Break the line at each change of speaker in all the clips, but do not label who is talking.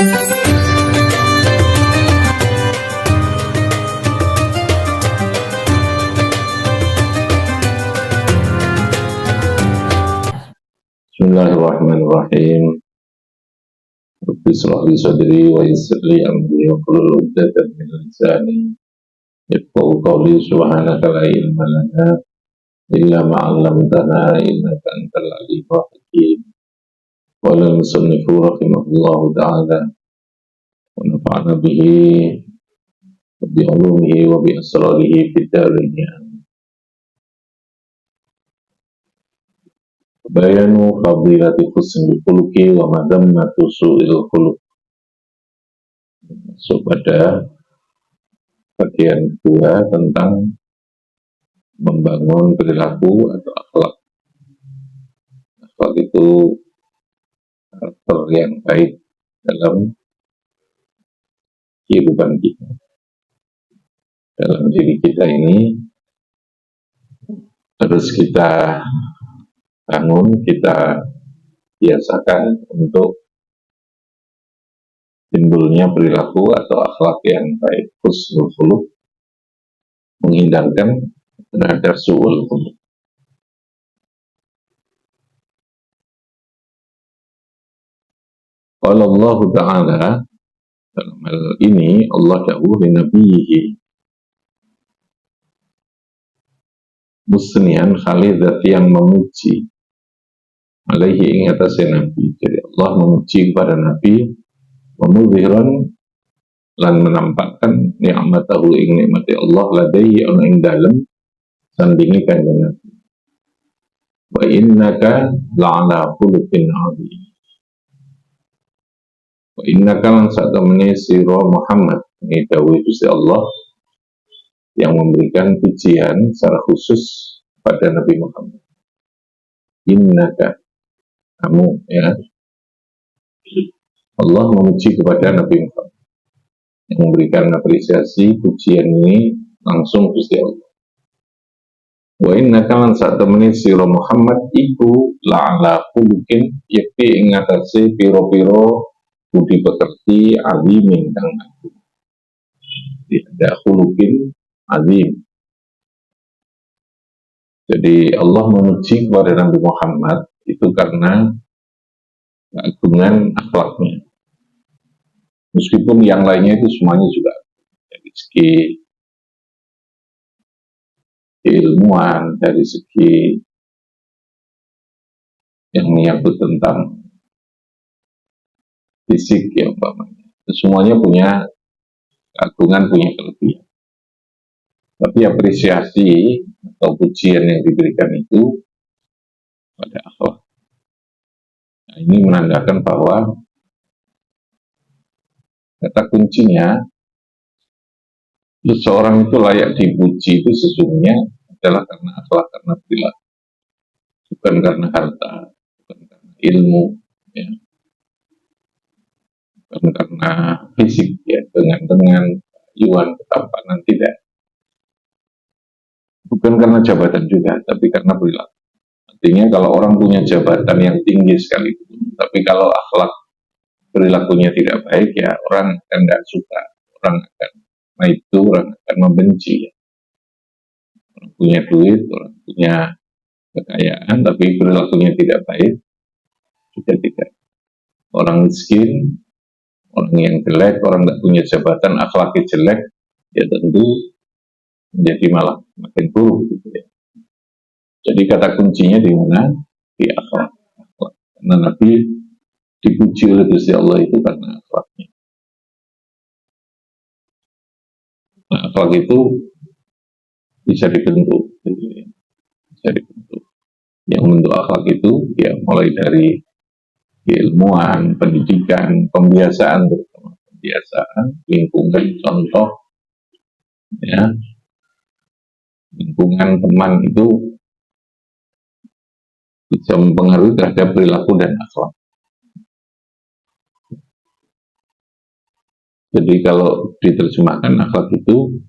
Bismillahirrahmanirrahim. Rabbi shrah li sadri wa yassir li amri wahlul 'uqdatam min lisani yafqahu qawli. Subhanaka la ilma lana illa ma 'allamtana innaka antal alimul hakim. Qala al-musannifu rahimahullahu ta'ala wa nafa'ana bihi wa bi 'ulumihi wa bi asrarihi fid dharain. Bayanu fadilati husnul khuluqi wa madammatu su'il khuluq. So, pada bagian kedua tentang membangun perilaku atau akhlak. Akhlak itu karakter yang baik dalam kehidupan kita. Dalam diri kita ini harus kita bangun, kita biasakan untuk timbulnya perilaku atau akhlak yang baik, husnul khuluq, menghindarkan terhadap su'ul khuluq. Qala Allah Ta'ala, dalam hal ini Allah da'uh li nabiyyihi musnian khalidat, yang memuji alaihi ing atasnya Nabi. Jadi Allah memuji kepada Nabi, memudhiran lan menampakkan ni'matahu ing nikmati Allah ladaihi ana ing dalem sandingi kanjeng Nabi. Wa innaka la'ala khuluqin 'adzim. Wa innaka lan satamene sira Muhammad, ini dawuh Gusti Allah yang memberikan pujian secara khusus pada Nabi Muhammad. Innaka, kamu, ya. Allah memuji kepada Nabi Muhammad, yang memberikan apresiasi pujian ini langsung Gusti Allah. Wa innaka lan satamene sira Muhammad iku la'ala khuluqin, yakti ing atase pira-pira budi pekerti alimin kang agung. Tidak khuluqin azim. Jadi Allah memuji kepada Nabi Muhammad itu karena keagungan akhlaknya. Meskipun yang lainnya itu semuanya juga dari segi keilmuan, dari segi yang menyangkut tentang fisik, ya umpamanya, semuanya punya keagungan, punya kelebihan. Tapi apresiasi atau pujian yang diberikan itu pada akhlak. Nah, ini menandakan bahwa kata kuncinya seseorang itu layak dipuji itu sesungguhnya adalah karena akhlak, karena perilaku, bukan karena harta, bukan karena ilmu, ya, bukan karena fisik, ya, dengan iwan ketampanan, tidak. Bukan karena jabatan juga, tapi karena perilaku. Artinya kalau orang punya jabatan yang tinggi sekalipun, tapi kalau akhlak perilakunya tidak baik, ya orang akan tidak suka, orang akan orang akan membenci. Ya. Orang punya duit, orang punya kekayaan, tapi perilakunya tidak baik, juga tidak. Orang miskin, orang yang jelek, orang tidak punya jabatan, akhlaknya jelek, ya tentu menjadi malah makin buruk, gitu ya. Jadi kata kuncinya di mana? Di akhlak. Karena Nabi dipuji oleh Gusti Allah itu karena akhlaknya. Nah, akhlak itu bisa dibentuk, gitu ya. Bisa dibentuk. Yang bentuk akhlak itu ya mulai dari keilmuan, pendidikan, pembiasaan, terutama pembiasaan, lingkungan, contoh, ya. Lingkungan teman itu bisa mempengaruhi terhadap perilaku dan akhlak. Jadi kalau diterjemahkan akhlak itu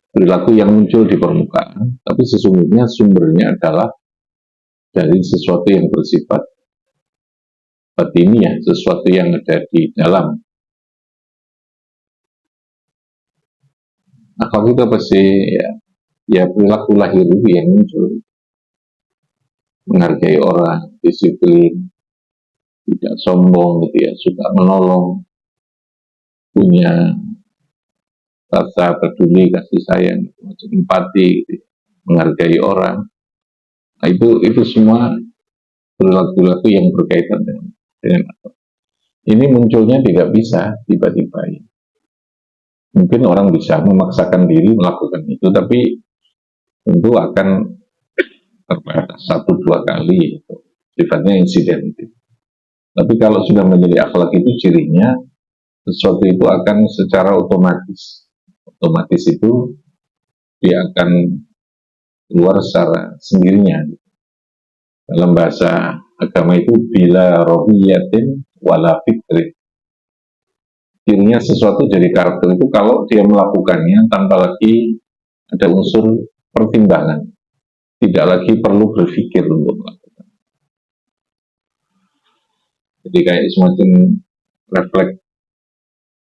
perilaku yang muncul di permukaan, tapi sesungguhnya sumbernya adalah dari sesuatu yang bersifat batiniah, sesuatu yang ada di dalam Akhlak itu apa sih? Ya perilaku lahir yang muncul, menghargai orang, disiplin, tidak sombong gitu ya, suka menolong, punya rasa peduli, kasih sayang, empati, gitu ya, menghargai orang. Nah, itu semua perilaku-perilaku yang berkaitan dengan ini munculnya tidak bisa tiba-tiba. Mungkin orang bisa memaksakan diri melakukan itu, tapi tentu akan terbatas satu dua kali, itu sifatnya insiden. Tapi kalau sudah menjadi akhlak itu cirinya sesuatu itu akan secara otomatis itu dia akan keluar secara sendirinya. Dalam bahasa agama itu bila rohiyatin wala fikri. Cirinya sesuatu jadi karakter itu kalau dia melakukannya tanpa lagi ada unsur pertimbangan, tidak lagi perlu berpikir untuk melakukan. Jadi kayak semacam refleks,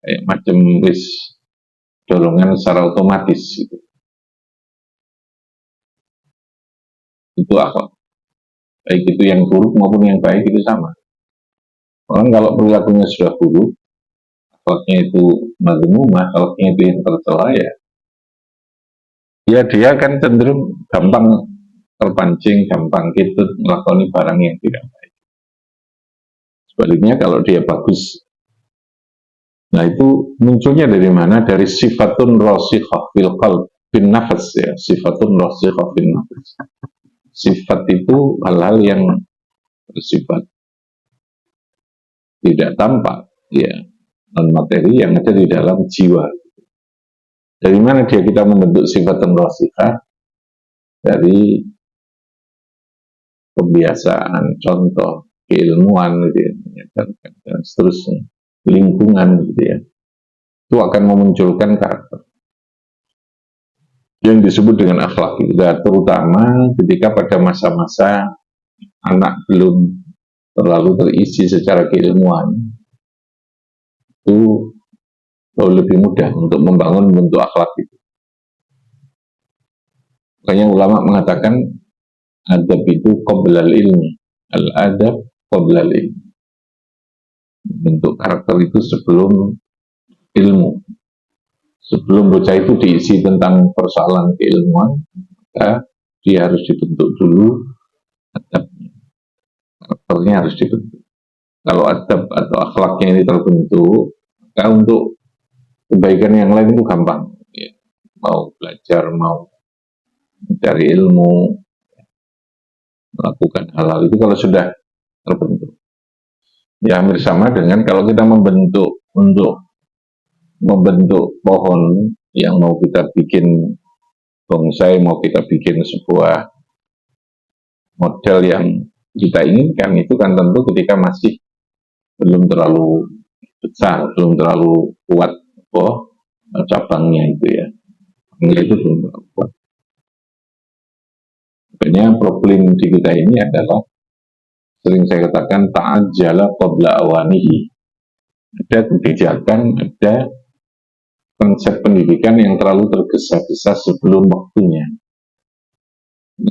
kayak macam wis dorongan secara otomatis gitu. Itu akhlak. Baik itu yang buruk maupun yang baik itu sama. Orang kalau perilakunya sudah buruk, akhlaknya itu mazmumah, akhlaknya itu yang tercela ya dia kan cenderung gampang terpancing, gampang gitu melakukan barang yang tidak baik. Sebaliknya kalau dia bagus, nah itu munculnya dari mana? Dari sifatun rasikhah fil qalb bin nafas ya, sifatun rasikhah fil nafas. Sifat itu hal-hal yang bersifat tidak tampak, ya, non materi yang ada di dalam jiwa. Dari mana kita membentuk sifat rasikhah? Dari kebiasaan, contoh, keilmuan gitu ya, dan seterusnya, lingkungan gitu ya. Itu akan memunculkan karakter yang disebut dengan akhlak itu, terutama ketika pada masa-masa anak belum terlalu terisi secara keilmuan, itu lebih mudah untuk membangun bentuk akhlak itu. Makanya ulama mengatakan adab itu qoblal ilmi, al-adab qoblal ilmi. Bentuk karakter itu sebelum ilmu. Sebelum bocah itu diisi tentang persoalan keilmuan, maka dia harus dibentuk dulu adabnya. Karakternya harus dibentuk. Kalau adab atau akhlaknya ini terbentuk, maka untuk kebaikan yang lain itu gampang. Ya. Mau belajar, mau mencari ilmu, melakukan hal-hal itu kalau sudah terbentuk. Ya hampir sama dengan kalau kita membentuk pohon yang mau kita bikin bonsai, mau kita bikin sebuah model yang kita inginkan, itu kan tentu ketika masih belum terlalu besar, belum terlalu kuat cabangnya itu ya. Itu belum terlalu kuat. Makanya problem di kita ini adalah sering saya katakan ta'ajjala qabla awanihi. Ada kebijakan, ada konsep pendidikan yang terlalu tergesa-gesa sebelum waktunya.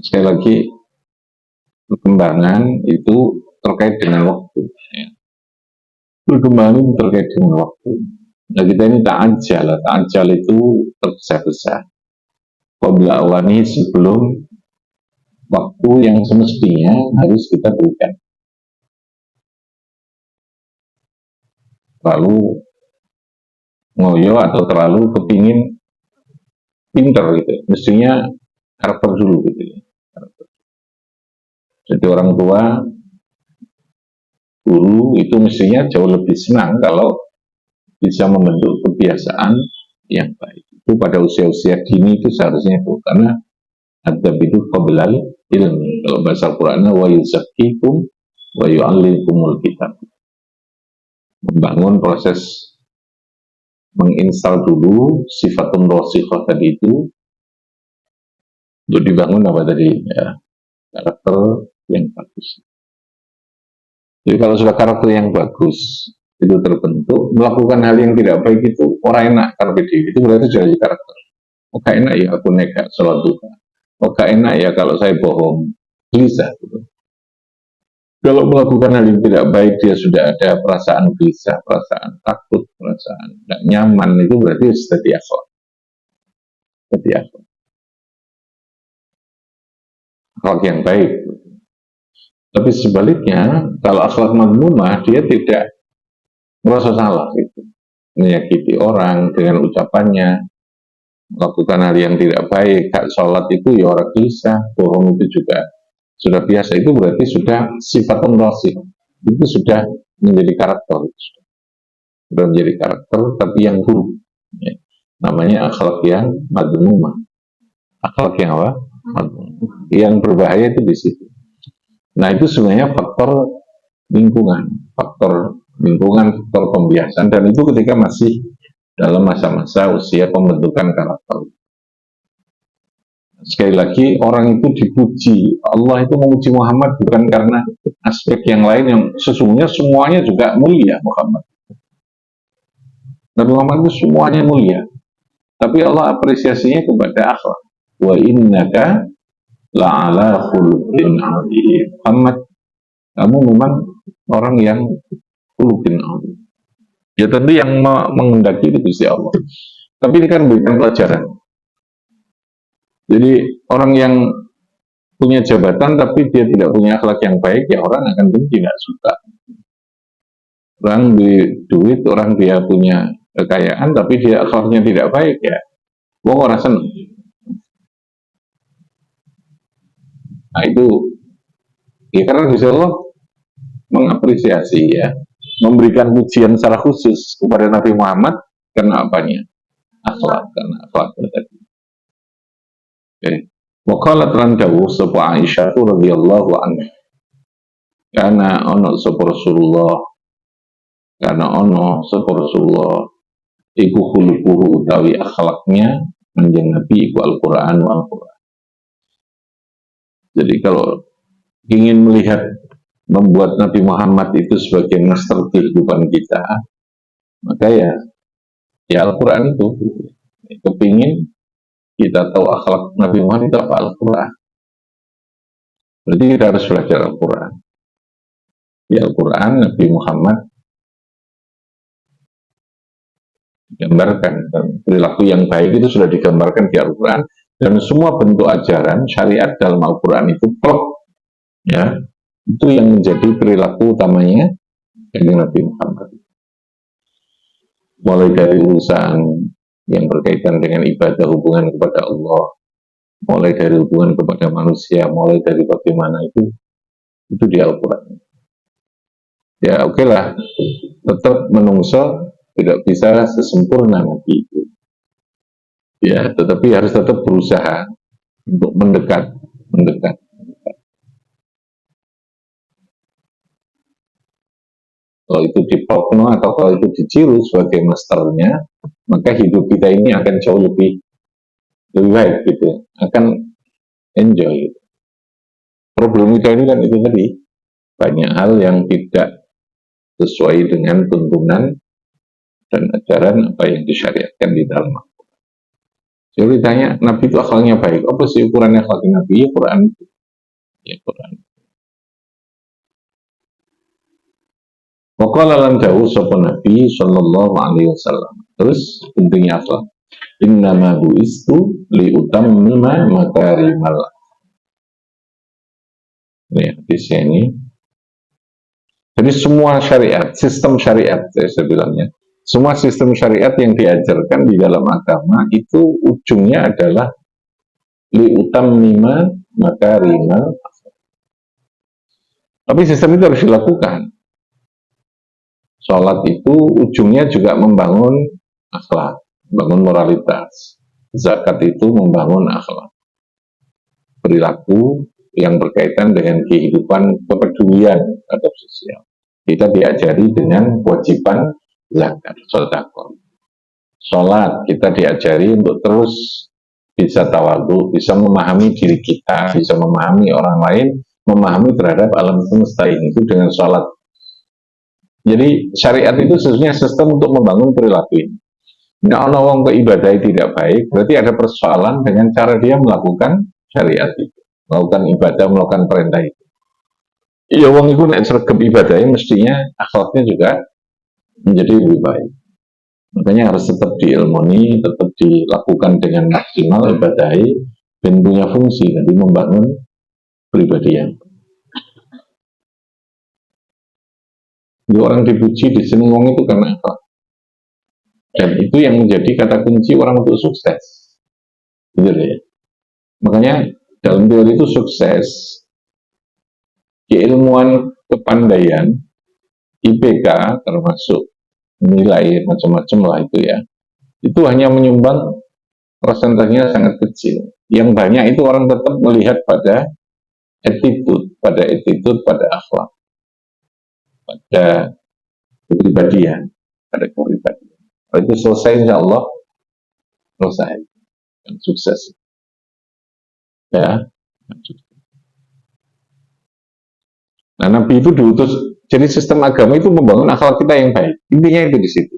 Sekali lagi, perkembangan itu terkait dengan waktu. Ya. Perkembangan itu terkait dengan waktu. Nah kita ini ta'ajjal itu tergesa-gesa. Qabla awanihi, sebelum waktu yang semestinya harus kita berikan. Terlalu ngoyo atau terlalu kepingin pinter gitu, mestinya karakter dulu gitu ya. Jadi orang tua, guru itu mestinya jauh lebih senang kalau bisa membentuk kebiasaan yang baik. Itu pada usia-usia dini itu seharusnya itu, karena adab itu qablal ilmi. Kalau bahasa Al-Qur'annya wa yuzakkikum wa yu'allikumul kitab. Membangun proses menginstal dulu sifatun rasikhah tadi itu untuk dibangun apa tadi ya, karakter yang bagus. Jadi kalau sudah karakter yang bagus itu terbentuk, melakukan hal yang tidak baik itu orang enak karena itu berarti sudah jadi karakter. Oh, gak enak ya aku nekat sholat duha. Oh, gak enak ya kalau saya bohong. Gelisah. Gitu. Kalau melakukan hal yang tidak baik, dia sudah ada perasaan gelisah, perasaan takut, perasaan tidak nyaman, itu berarti sudah akhlak. Jadi akhlak yang baik. Tapi sebaliknya, kalau akhlak madmumah, dia tidak merasa salah. Gitu. Menyakiti orang dengan ucapannya, melakukan hal yang tidak baik, hak sholat itu ya orang gelisah, bohong itu juga sudah biasa, itu berarti sudah sifat rasih, itu sudah menjadi karakter, sudah menjadi karakter, tapi yang buruk, ya. Namanya akhlak yang madmumah, akhlak yang apa? Madmumah. Yang berbahaya itu di situ. Nah itu sebenarnya faktor lingkungan, faktor pembiasan, dan itu ketika masih dalam masa-masa usia pembentukan karakter. Sekali lagi, orang itu dipuji. Allah itu memuji Muhammad bukan karena aspek yang lain yang sesungguhnya semuanya juga mulia Muhammad. Nabi Muhammad itu semuanya mulia. Tapi Allah apresiasinya kepada akhlak. Wa innaka la'ala khuluqin 'adzim. Muhammad, kamu memang orang yang khuluqin 'adzim. Ya tentu yang menghendaki itu Gusti Allah. Tapi ini kan bukan pelajaran. Jadi orang yang punya jabatan tapi dia tidak punya akhlak yang baik, ya orang akan benci, tidak suka. Orang di duit, orang dia punya kekayaan tapi dia akhlaknya tidak baik, ya orang senang. Nah itu ya karena Gusti Allah mengapresiasi, ya, memberikan pujian secara khusus kepada Nabi Muhammad karena apanya? Akhlak, karena akhlak tadi. Waqalat randawu sapa Aisyah radhiyallahu anha. Karena ono sapa Rasulullah, karena ono sapa Rasulullah iku khuluquhu utawi akhlaknya menjeng Nabi iku Al-Qur'an wa Al-Qur'an. Jadi kalau ingin melihat membuat Nabi Muhammad itu sebagai master kehidupan kita, maka ya Al-Qur'an itu kepingin kita tahu akhlak Nabi Muhammad itu apa? Al-Quran. Berarti kita harus belajar Al-Quran. Di Al-Quran Nabi Muhammad digambarkan, dan perilaku yang baik itu sudah digambarkan di Al-Quran, dan semua bentuk ajaran syariat dalam Al-Quran itu ya, itu yang menjadi perilaku utamanya dari Nabi Muhammad. Mulai dari urusan yang berkaitan dengan ibadah, hubungan kepada Allah, mulai dari hubungan kepada manusia, mulai dari bagaimana itu di Al-Quran. Ya oke lah, tetap menungso tidak bisa sesempurna Nabi itu. Ya, tetapi harus tetap berusaha untuk mendekat. Kalau itu dipokno atau kalau itu diciru sebagai masternya, maka hidup kita ini akan jauh lebih baik gitu, akan enjoy gitu. Problem kita ini kan itu tadi, banyak hal yang tidak sesuai dengan tuntunan dan ajaran apa yang disyariatkan di dalam Al-Quran. Jadi ditanya, Nabi itu akhlaknya baik, apa sih ukurannya akhlaknya Nabi? Ya Quran. Ya Quran. Waqala lan dawuh sapa Nabi sallallahu alaihi wasallam. Terus intinya akhlak. Innama bu'istu li utammima makarimal. Ya, di sini. Jadi semua syariat, sistem syariat, saya bilangnya, semua sistem syariat yang diajarkan di dalam agama itu ujungnya adalah li utammima makarimal. Tapi sistem itu harus dilakukan. Sholat itu ujungnya juga membangun akhlak, membangun moralitas. Zakat itu membangun akhlak. Perilaku yang berkaitan dengan kehidupan kepedulian terhadap sosial. Kita diajari dengan kewajiban zakat, sedekah. Sholat kita diajari untuk terus bisa tawadhu, bisa memahami diri kita, bisa memahami orang lain, memahami terhadap alam semesta ini itu dengan sholat. Jadi syariat itu sebenarnya sistem untuk membangun perilaku ini. Nah, ono wong ke ibadah tidak baik, berarti ada persoalan dengan cara dia melakukan syariat itu, melakukan ibadah, melakukan perintah itu. Ya wong itu nek sergap ibadahnya mestinya akhlaknya juga menjadi lebih baik. Makanya harus tetap diilmoni, tetap dilakukan dengan maksimal ibadahnya dan punya fungsi, nanti membangun pribadi yang. Jadi orang dipuji, diseneng wong itu karena apa? Dan itu yang menjadi kata kunci orang untuk sukses. Gitu ya. Makanya dalam teori itu sukses, keilmuan, kepandaian, IPK termasuk nilai macam-macam lah itu ya. Itu hanya menyumbang persentasenya sangat kecil. Yang banyak itu orang tetap melihat pada attitude, pada akhlak, pada kepribadian, pada kepribadian. Kalau itu selesai, insya Allah selesai dan sukses. Ya. Nah, Nabi itu diutus, jadi sistem agama itu membangun akhlak kita yang baik. Intinya itu di situ.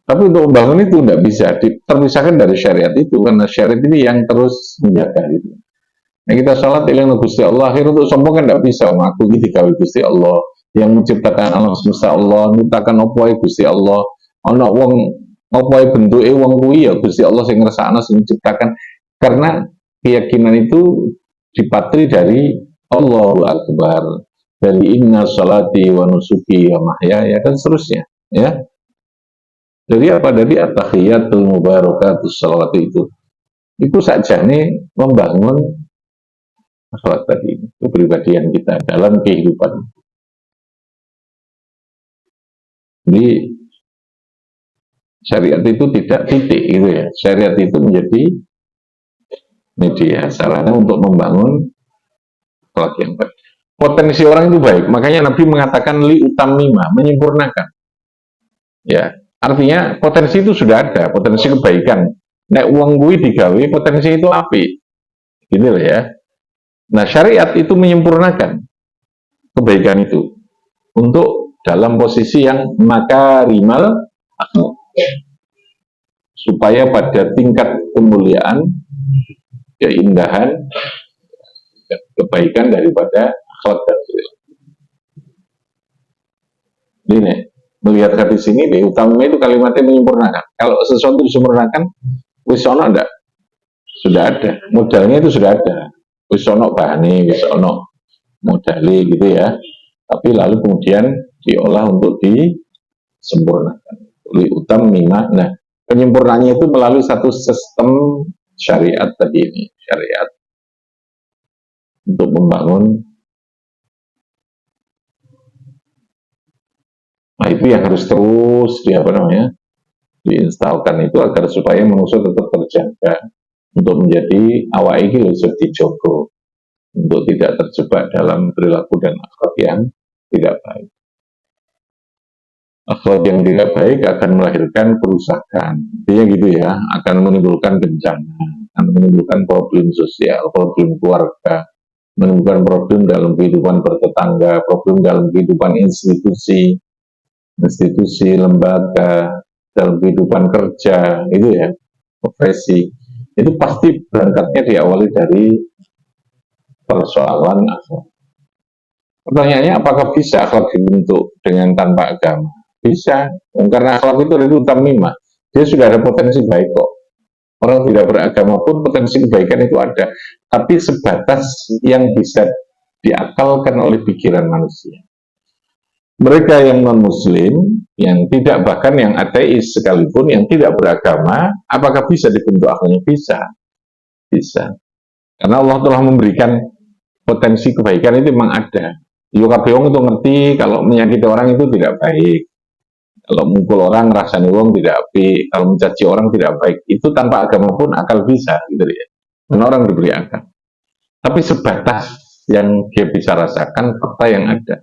Tapi untuk membangun itu tidak bisa terpisahkan dari syariat itu, karena syariat ini yang terus menjaga itu. Nah, kita sholat ilang Gusti Allah, akhir untuk sombong kan tidak bisa. Aku gitu gawe Gusti Allah, yang menciptakan alam semesta Allah, menciptakan opo Gusti Allah, ana wong opo bentuke wong kuwi ya Gusti Allah sing ngersakno sing menciptakan. Karena keyakinan itu dipatri dari Allahu Akbar, dari inna sholati wa nusuki wa mahyaya dan seterusnya, ya. Jadi apa? Dari at-tahiyatul mubarakatus sholawat itu saja nih membangun akhlak tadi, kepribadian kita dalam kehidupan. Jadi syariat itu tidak titik gitu ya. Syariat itu menjadi media sarana untuk membangun akhlak yang baik. Potensi orang itu baik, makanya Nabi mengatakan li utamima, menyempurnakan. Ya, artinya potensi itu sudah ada, potensi kebaikan. Nek uang gue digawe, potensi itu api. Gini loh ya. Nah, syariat itu menyempurnakan kebaikan itu untuk dalam posisi yang makarimal akhlak, supaya pada tingkat kemuliaan, keindahan, kebaikan daripada akhlak dan perilaku. Ini melihat hadis ini, utamanya itu kalimatnya menyempurnakan. Kalau sesuatu disempurnakan, wisono enggak? Sudah ada, modalnya itu sudah ada. Wisono bahane, wisono modali gitu ya. Tapi lalu kemudian diolah untuk disempurnakan. Li utam mima. Nah, penyempurnaannya itu melalui satu sistem syariat tadi ini, syariat untuk membangun. Nah, itu yang harus terus diinstalkan itu agar supaya manusia tetap terjaga untuk menjadi awak iki lho dijogo, untuk tidak terjebak dalam perilaku dan akhlak yang tidak baik. Akhlak yang tidak baik akan melahirkan kerusakan. Intinya gitu ya, akan menimbulkan bencana, akan menimbulkan problem sosial, problem keluarga, menimbulkan problem dalam kehidupan bertetangga, problem dalam kehidupan institusi, lembaga, dalam kehidupan kerja, itu ya, profesi. Itu pasti berangkatnya diawali dari persoalan akhlak. Pertanyaannya, apakah bisa akhlak dibentuk dengan tanpa agama? Bisa, karena akhlak itu dari utamimah. Dia sudah ada potensi baik kok. Orang tidak beragama pun potensi kebaikan itu ada, tapi sebatas yang bisa diakalkan oleh pikiran manusia. Mereka yang non-muslim, yang tidak, bahkan yang ateis sekalipun, yang tidak beragama, apakah bisa dibentuk akhlaknya? Bisa. Bisa. Karena Allah telah memberikan potensi kebaikan itu memang ada. Yo kabeh itu ngerti kalau menyakiti orang itu tidak baik. Kalau mukul orang, rasanya wong tidak baik. Kalau mencaci orang tidak baik. Itu tanpa agama pun akal bisa, gitu ya. Karena orang diberi akal. Tapi sebatas yang dia bisa rasakan, fakta yang ada.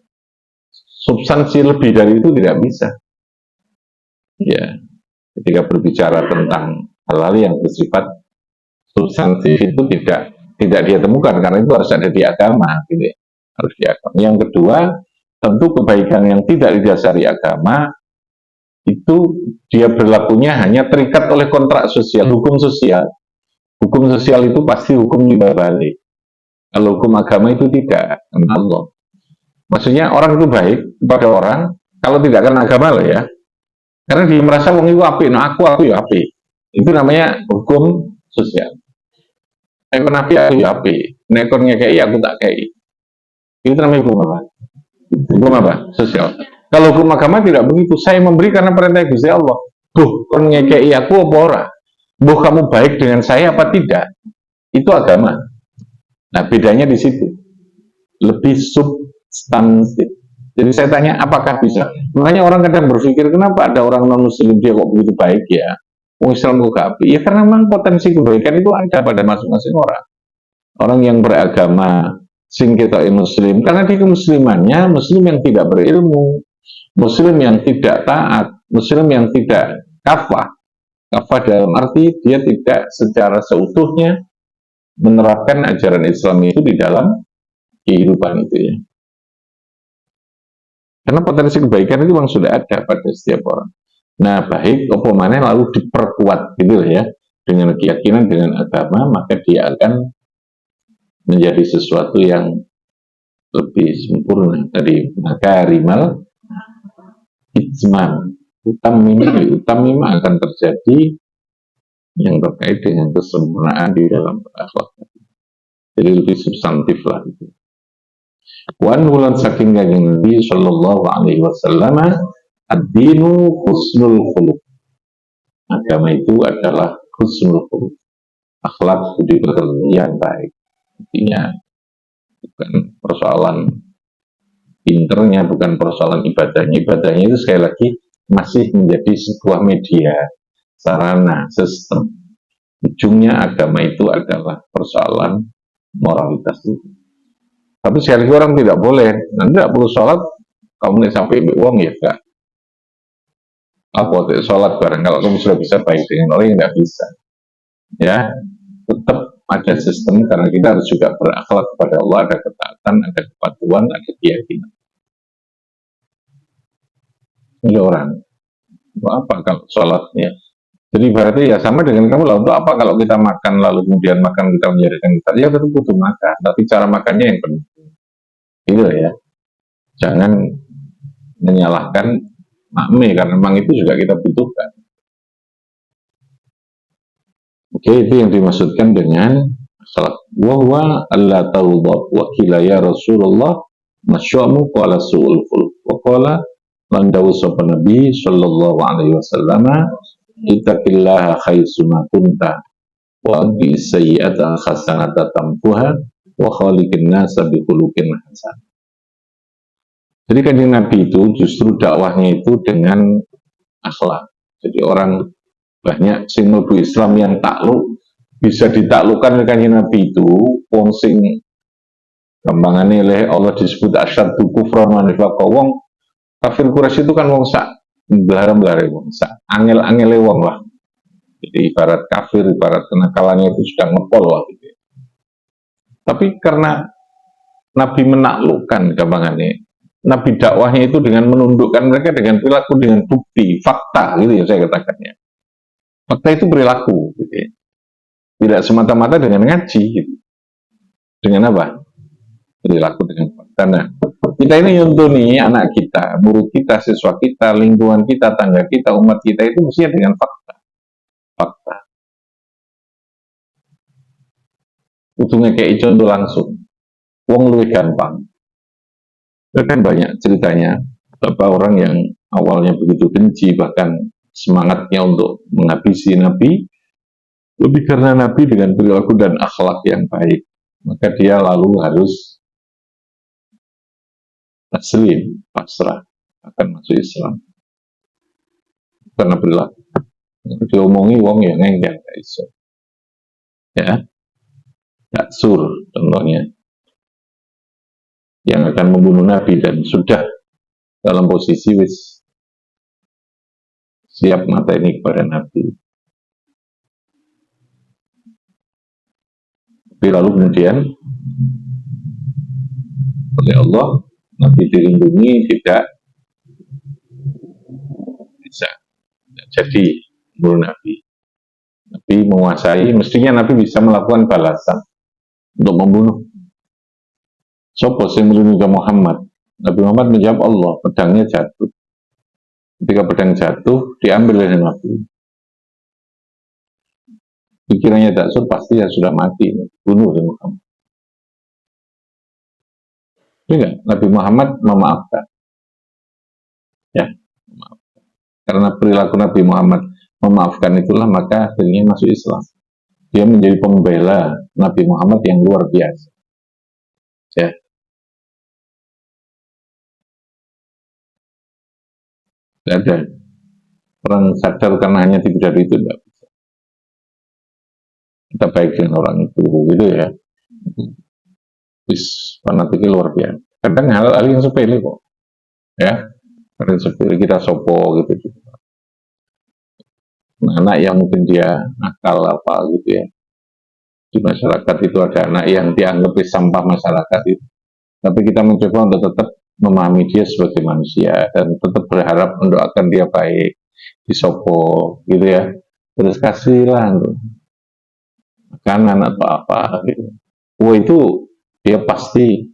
Substansi lebih dari itu tidak bisa. Ya, ketika berbicara tentang hal-hal yang bersifat substansi itu tidak dia temukan, karena itu harus ada di agama, gitu ya. Harus di agama. Yang kedua, tentu kebaikan yang tidak didasari agama itu dia berlakunya hanya terikat oleh kontrak sosial, hukum sosial. Hukum sosial itu pasti hukum timbal balik. Kalau hukum agama itu tidak, Allah. Maksudnya orang itu baik kepada orang, kalau tidak karena agama loh ya. Karena dia merasa wong itu apik, nah aku ya apik. Itu namanya hukum sosial. Nek kon apik aku ya apik. Nek kon ngekei aku tak kei. Itu namanya hukum apa? Hukum apa? Sosial. Kalau hukum agama tidak begitu. Saya memberi karena perintah Gusti Allah. Buh, kon ngekei aku apa ora? Buh, kamu baik dengan saya apa tidak? Itu agama. Nah, bedanya di situ. Lebih substantif. Jadi saya tanya, apakah bisa? Makanya orang kadang berpikir, kenapa ada orang non-muslim dia kok begitu baik ya? Orang Islam kok gak baik? Ya karena memang potensi kebaikan itu ada pada masing-masing orang. Orang yang beragama, sing kita muslim, karena di kemuslimannya, muslim yang tidak berilmu, muslim yang tidak taat, muslim yang tidak kafah. Kafah dalam arti dia tidak secara seutuhnya menerapkan ajaran Islam itu di dalam kehidupan itu ya. Karena potensi kebaikan itu memang sudah ada pada setiap orang. Nah, baik apa mana lalu diperkuat gitu ya dengan keyakinan, dengan agama, maka dia akan menjadi sesuatu yang lebih sempurna. Tadi maka rimal itmam utamima akan terjadi yang terkait dengan kesempurnaan di dalam akhlak. Jadi lebih substantif lah itu. Wan bulan saking kanjeng Nabi Shallallahu Alaihi Wasallam, ad-dinu husnul khuluq. Agama itu adalah husnul khuluq, akhlak budi pekerti yang baik. Artinya bukan persoalan pinternya, bukan persoalan ibadahnya. Ibadahnya itu sekali lagi masih menjadi sebuah media, sarana, sistem. Ujungnya agama itu adalah persoalan moralitas itu. Tapi sekali lagi orang tidak boleh, nanti tidak perlu sholat, kamu sampai uang ya enggak. Apa sholat bareng kalau kamu sudah bisa baik dengan orang yang tidak bisa. Ya, tetap ada sistem karena kita harus juga berakhlak kepada Allah, ada ketaatan, ada kepatuhan, ada keyakinan. Ini orang, untuk apa kalau sholatnya? Jadi berarti ya sama dengan kamu lah. Untuk apa kalau kita makan lalu kemudian makan kita menjadikan kita? Ya tetap butuh makan, tapi cara makannya yang penting. Gitu ya. Jangan menyalahkan makme karena memang itu juga kita butuhkan. Oke, itu yang dimaksudkan dengan salat. Wa alla tawdha wa qila ya Rasulullah masya'mu qala su'ul khuluq. Wa qala man dawsa Nabi sallallahu alaihi wasallam ittaqillaha haitsuma kunta wa bi sayyi'ata hasanata tampuha wa khaliqin nasa bi khuluqin hasan. Jadi kanjeng Nabi itu justru dakwahnya itu dengan akhlak. Jadi orang banyak sing mlebu Islam yang takluk bisa ditaklukkan oleh kanjeng Nabi itu wong sing gampangane oleh Allah disebut asyaddu kufran wa nifaqa. Wong kafir Quraisy itu kan wong sak belara-belare wong sak angel-angele wong lah. Jadi ibarat kafir, ibarat kenakalannya itu sudah ngepol lah gitu. Tapi karena Nabi menaklukkan gampangannya, Nabi dakwahnya itu dengan menundukkan mereka dengan perilaku, dengan bukti, fakta gitu ya saya katakannya. Fakta itu perilaku gitu ya. Tidak semata-mata dengan ngaji gitu. Dengan apa? Perilaku dengan fakta. Nah, kita ini nyuntuni anak kita, murid kita, siswa kita, lingkungan kita, tangga kita, umat kita itu mestinya dengan fakta. Fakta. Ujungnya kayak contoh langsung. Wong luwih gampang. Itu kan banyak ceritanya. Beberapa orang yang awalnya begitu benci, bahkan semangatnya untuk menghabisi Nabi, lebih karena Nabi dengan perilaku dan akhlak yang baik. Maka dia lalu harus taslim, pasrah, akan masuk Islam. Karena perilaku. Diomongi wong yang enggak iso. Ya. Daksur contohnya. Yang akan membunuh Nabi dan sudah dalam posisi wis siap mata ini kepada Nabi. Tapi lalu kemudian oleh Allah Nabi dilindungi, tidak bisa. Jadi menurut Nabi, Nabi menguasai, mestinya Nabi bisa melakukan balasan untuk membunuh. Sopo sing melindungi Muhammad. Nabi Muhammad menjawab Allah, pedangnya jatuh. Ketika pedang jatuh, diambil oleh Nabi. Pikirannya tak pasti ya sudah mati, bunuh oleh Muhammad. Enggak, Nabi Muhammad memaafkan. Ya, memaafkan. Karena perilaku Nabi Muhammad memaafkan itulah maka akhirnya masuk Islam. Dia menjadi pembela Nabi Muhammad yang luar biasa. Ya. Tidak ada orang sadar karena hanya tipu daya itu tidak bisa. Kita baik dengan orang itu, gitu ya. Wis fanatiknya luar biasa. Kadang hal-hal yang sepele kok, ya. Kadang sepele kita sopo gitu. Nah, anak yang mungkin dia nakal apa gitu ya. Di masyarakat itu ada anak yang dianggap sampah masyarakat itu. Tapi kita mencoba untuk tetap memahami dia sebagai manusia dan tetap berharap mendoakan dia baik, disopo gitu ya. Terus kasihlah makanan atau apa gitu. Wah itu dia pasti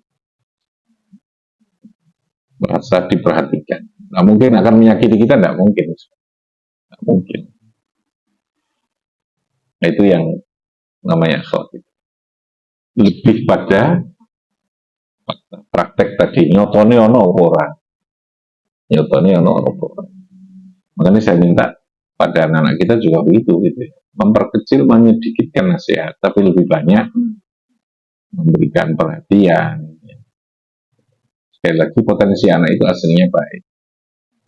merasa diperhatikan. Nah mungkin akan menyakiti kita, tidak mungkin. Tidak mungkin. Nah itu yang namanya akhlak. Lebih pada praktek tadi, nyotone ono orang. Nyotone ono orang. Makanya saya minta pada anak-anak kita juga begitu gitu ya. Memperkecil, menyedikitkan nasihat, tapi lebih banyak memberikan perhatian. Sekali lagi potensi anak itu aslinya baik.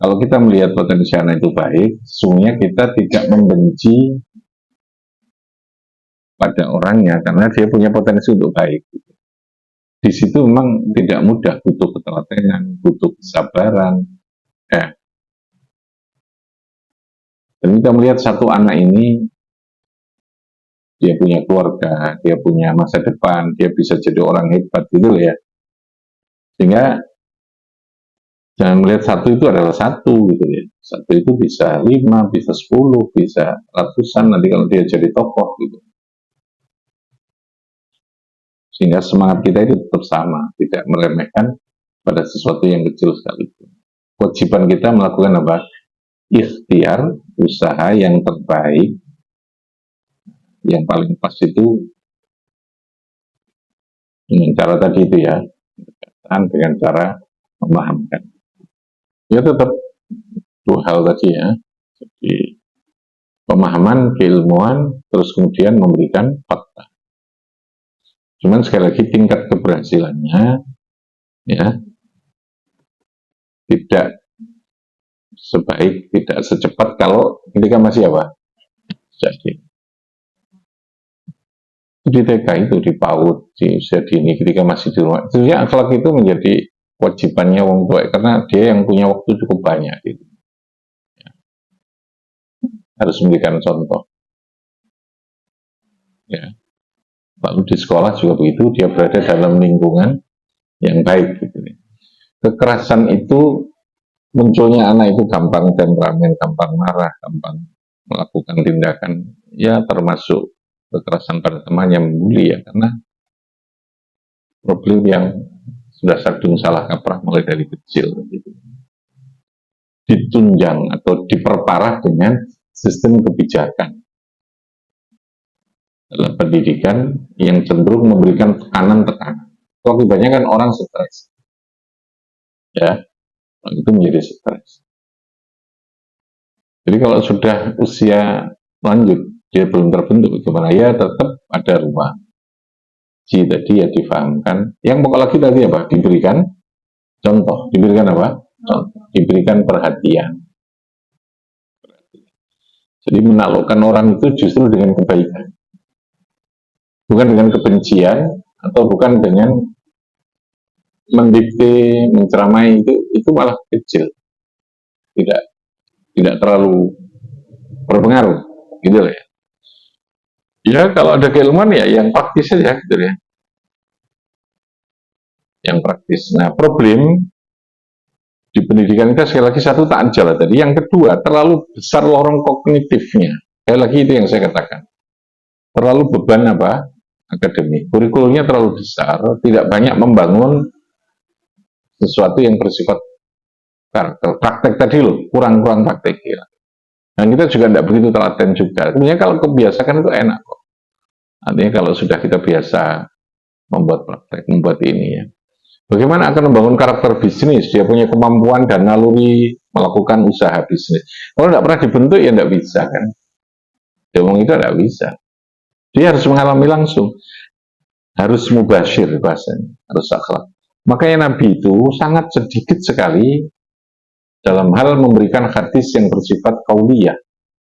Kalau kita melihat potensi anak itu baik, sesungguhnya kita tidak membenci pada orangnya karena dia punya potensi untuk baik. Di situ memang tidak mudah, butuh ketelatenan, butuh kesabaran. Ya. Dan kita melihat satu anak ini, dia punya keluarga, dia punya masa depan, dia bisa jadi orang hebat gitu ya. Sehingga jangan melihat satu itu adalah satu gitu ya. Satu itu bisa 5, bisa 10, bisa ratusan nanti kalau dia jadi tokoh gitu. Sehingga semangat kita itu tetap sama, tidak meremehkan pada sesuatu yang kecil sekalipun. Kewajiban kita melakukan apa? Ikhtiar, usaha yang terbaik, yang paling pas itu dengan cara tadi itu ya, dengan cara memahamkan. Ya tetap dua hal tadi ya, jadi pemahaman, keilmuan, terus kemudian memberikan fakta. Cuman sekali lagi tingkat keberhasilannya ya tidak sebaik, tidak secepat kalau ketika masih apa? Jadi di TK itu, di PAUD, di usia dini, ketika masih di rumah. Sebenarnya akhlak itu menjadi kewajibannya wong tua karena dia yang punya waktu cukup banyak. Gitu. Ya. Harus memberikan contoh. Ya. Lalu di sekolah juga begitu, dia berada dalam lingkungan yang baik. Gitu. Kekerasan itu munculnya anak itu gampang temperamen, gampang marah, gampang melakukan tindakan, ya termasuk kekerasan pada teman yang membuli ya, karena problem yang sudah kadung salah kaprah mulai dari kecil. Gitu. Ditunjang atau diperparah dengan sistem kebijakan dalam pendidikan yang cenderung memberikan tekanan-tekanan. Akibatnya kan orang stres. Ya, itu menjadi stres. Jadi kalau sudah usia lanjut, dia belum terbentuk gimana ya tetap ada ruang. Ji tadi ya difahamkan. Yang pokok lagi tadi apa? Diberikan contoh. Diberikan apa? Contoh. Diberikan perhatian. Jadi menaklukkan orang itu justru dengan kebaikan. Bukan dengan kebencian atau bukan dengan mendikte, menceramai itu malah kecil, tidak terlalu berpengaruh, gitu ya. Ya kalau ada keilmuan ya yang praktis saja, gitu ya. Yang praktis. Nah problem Di pendidikan kita sekali lagi satu tak jalan tadi. Yang kedua, terlalu besar lorong kognitifnya. Sekali lagi itu yang saya katakan. Terlalu beban apa? Akademik. Kurikulumnya terlalu besar, tidak banyak membangun sesuatu yang bersifat karakter. Praktek tadi loh, kurang-kurang praktek ya. Dan kita juga tidak begitu telaten juga. Sebenarnya kalau kebiasaan itu enak kok. Artinya kalau sudah kita biasa membuat praktek, membuat ini ya. Bagaimana akan membangun karakter bisnis? Dia punya kemampuan dan naluri melakukan usaha bisnis. Kalau tidak pernah dibentuk ya tidak bisa kan. Dia ngomong itu tidak bisa. Dia harus mengalami langsung. Harus mubasyir bahasanya. Harus akhlak. Makanya Nabi itu sangat sedikit sekali dalam hal memberikan hadis yang bersifat kauliyah.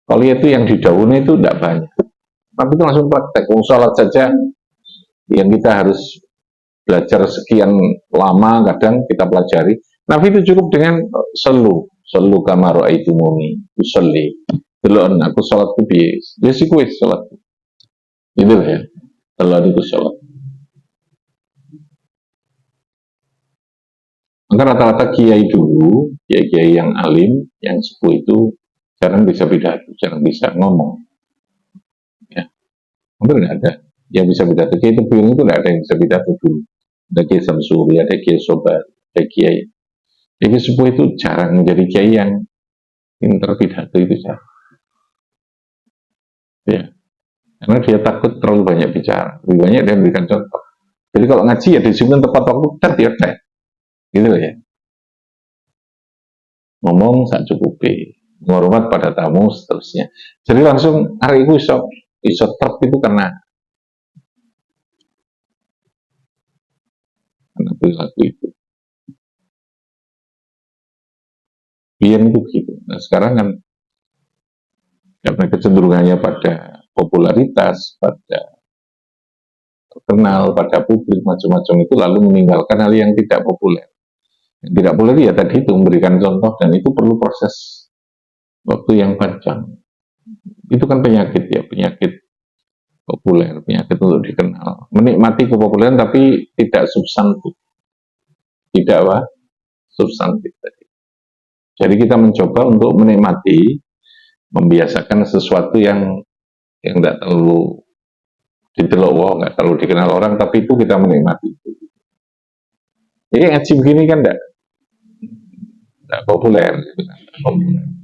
Kauliyah itu yang didahului itu tidak banyak. Tapi itu langsung praktek. Sholat saja yang kita harus belajar sekian lama kadang kita pelajari. Nabi itu cukup dengan selu kamar itu mumi usolli. Delon aku sholat ku piye? Ya sih kuwi sholat. Gitu ya. Delon itu sholat. Maka rata-rata kiai dulu, kiai yang alim, yang sepuh itu jarang bisa pidato, jarang bisa ngomong. Ya, hampir nggak ada yang bisa pidato. Kiai itu itu nggak ada yang bisa pidato dulu. Ada kiai Samsuri, ada kiai Sobat, ada kiai. Jadi sepuh itu jarang menjadi kiai yang pintar pidato itu jarang. Ya, karena dia takut terlalu banyak bicara, lebih banyak dia memberikan contoh. Jadi kalau ngaji ya disiplin tepat waktu, tertiap gitu ya. Ngomong sak cukupi, menghormat pada tamu seterusnya. Jadi langsung hari itu iso top itu karena perilaku itu. Biar itu gitu. Nah sekarang kan karena kecenderungannya pada popularitas, pada terkenal, pada publik macam-macam itu lalu meninggalkan hal yang tidak populer. Yang tidak populer ya tadi itu memberikan contoh dan itu perlu proses waktu yang panjang. Itu kan penyakit ya, penyakit populer, penyakit untuk dikenal. Menikmati kepopuleran tapi tidak substantif. Tidak apa? Substantif tadi. Jadi kita mencoba untuk menikmati, membiasakan sesuatu yang tidak terlalu didelok, nggak terlalu dikenal orang, tapi itu kita menikmati. Jadi ngaji begini kan tidak populer, gitu kan.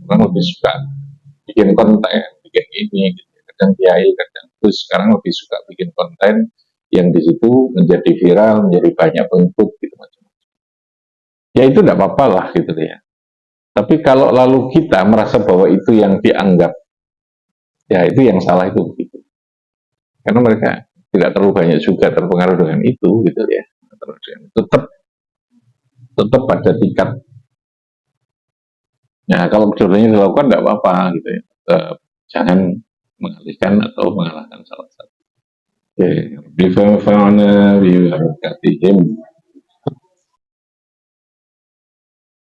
Orang lebih suka bikin konten, bikin ini, gitu. Kadang kiai, kadang terus sekarang lebih suka bikin konten yang di situ menjadi viral, menjadi banyak pengikut gitu macam-macam. Ya itu tidak apa-apa lah gitu ya. Tapi kalau lalu kita merasa bahwa itu yang dianggap, ya itu yang salah itu begitu. Karena mereka tidak terlalu banyak juga terpengaruh dengan itu gitu ya. Tetap pada tingkat. Ya kalau keduanya dilakukan tidak apa-apa gitu ya. Jangan mengalihkan atau mengalahkan salah satu. Oke, bifana biwarakatihim.